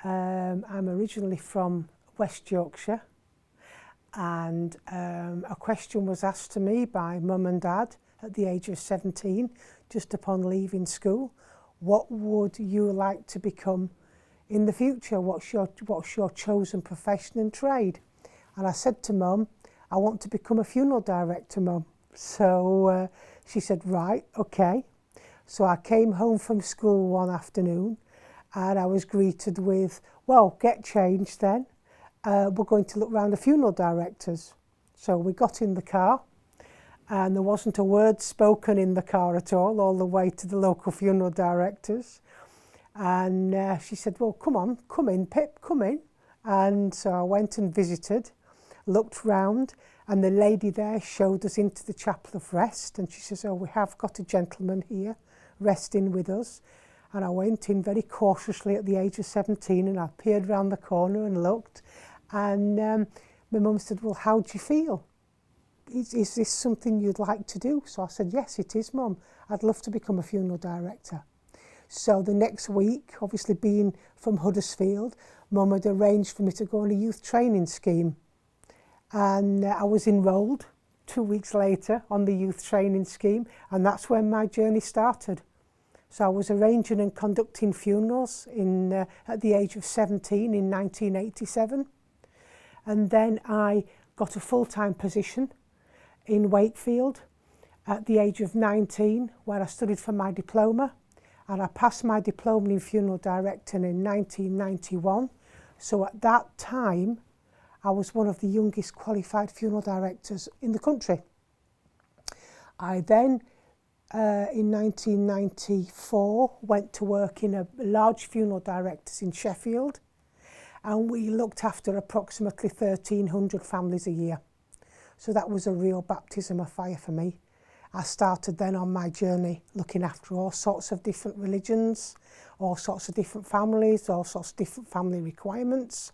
I'm originally from West Yorkshire, and a question was asked to me by Mum and Dad at the age of 17, just upon leaving school. What would you like to become in the future? What's your chosen profession and trade? And I said to Mum, I want to become a funeral director, Mum. So she said, right, okay. So I came home from school one afternoon and I was greeted with, well, get changed then. We're going to look round the funeral directors. So we got in the car and there wasn't a word spoken in the car at all the way to the local funeral directors. And she said, well, come in, Pip, come in. And so I went and visited, looked round, and the lady there showed us into the chapel of rest. And she says, oh, we have got a gentleman here resting with us. And I went in very cautiously at the age of 17 and I peered round the corner and looked. And my mum said, well, how do you feel? Is this something you'd like to do? So I said, yes, it is, Mum. I'd love to become a funeral director. So the next week, obviously being from Huddersfield, Mum had arranged for me to go on a youth training scheme. And I was enrolled 2 weeks later on the youth training scheme, and that's when my journey started. So I was arranging and conducting funerals at the age of 17 in 1987. And then I got a full-time position in Wakefield at the age of 19, where I studied for my diploma. And I passed my diploma in funeral directing in 1991. So at that time, I was one of the youngest qualified funeral directors in the country. I then, in 1994, went to work in a large funeral directors in Sheffield, and we looked after approximately 1,300 families a year. So that was a real baptism of fire for me. I started then on my journey looking after all sorts of different religions, all sorts of different families, all sorts of different family requirements.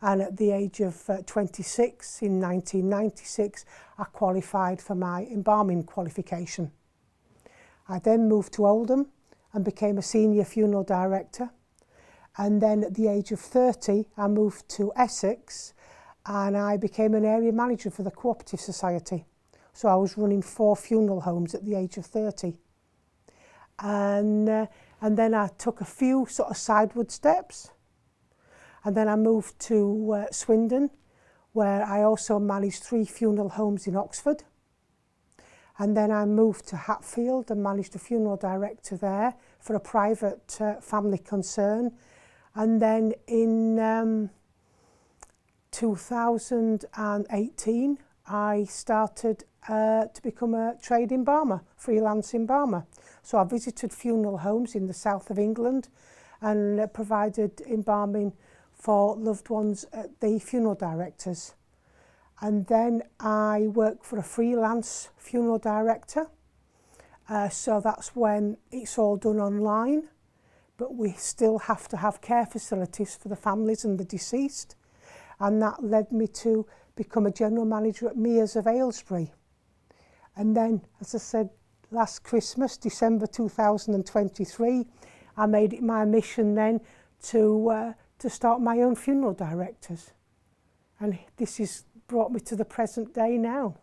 And at the age of 26, in 1996, I qualified for my embalming qualification. I then moved to Oldham and became a senior funeral director. And then at the age of 30, I moved to Essex and I became an area manager for the Cooperative Society. So I was running 4 funeral homes at the age of 30. And then I took a few sort of sideward steps. And then I moved to Swindon, where I also managed 3 funeral homes in Oxford. And then I moved to Hatfield and managed a funeral director there for a private family concern. And then in 2018, I started to become a trade embalmer, freelance embalmer. So I visited funeral homes in the south of England and provided embalming for loved ones at the funeral directors. And then I worked for a freelance funeral director. So that's when it's all done online, but we still have to have care facilities for the families and the deceased. And that led me to become a general manager at Mears of Aylesbury. And then, as I said, last Christmas, December 2023, I made it my mission then to start my own funeral directors. And this has brought me to the present day now.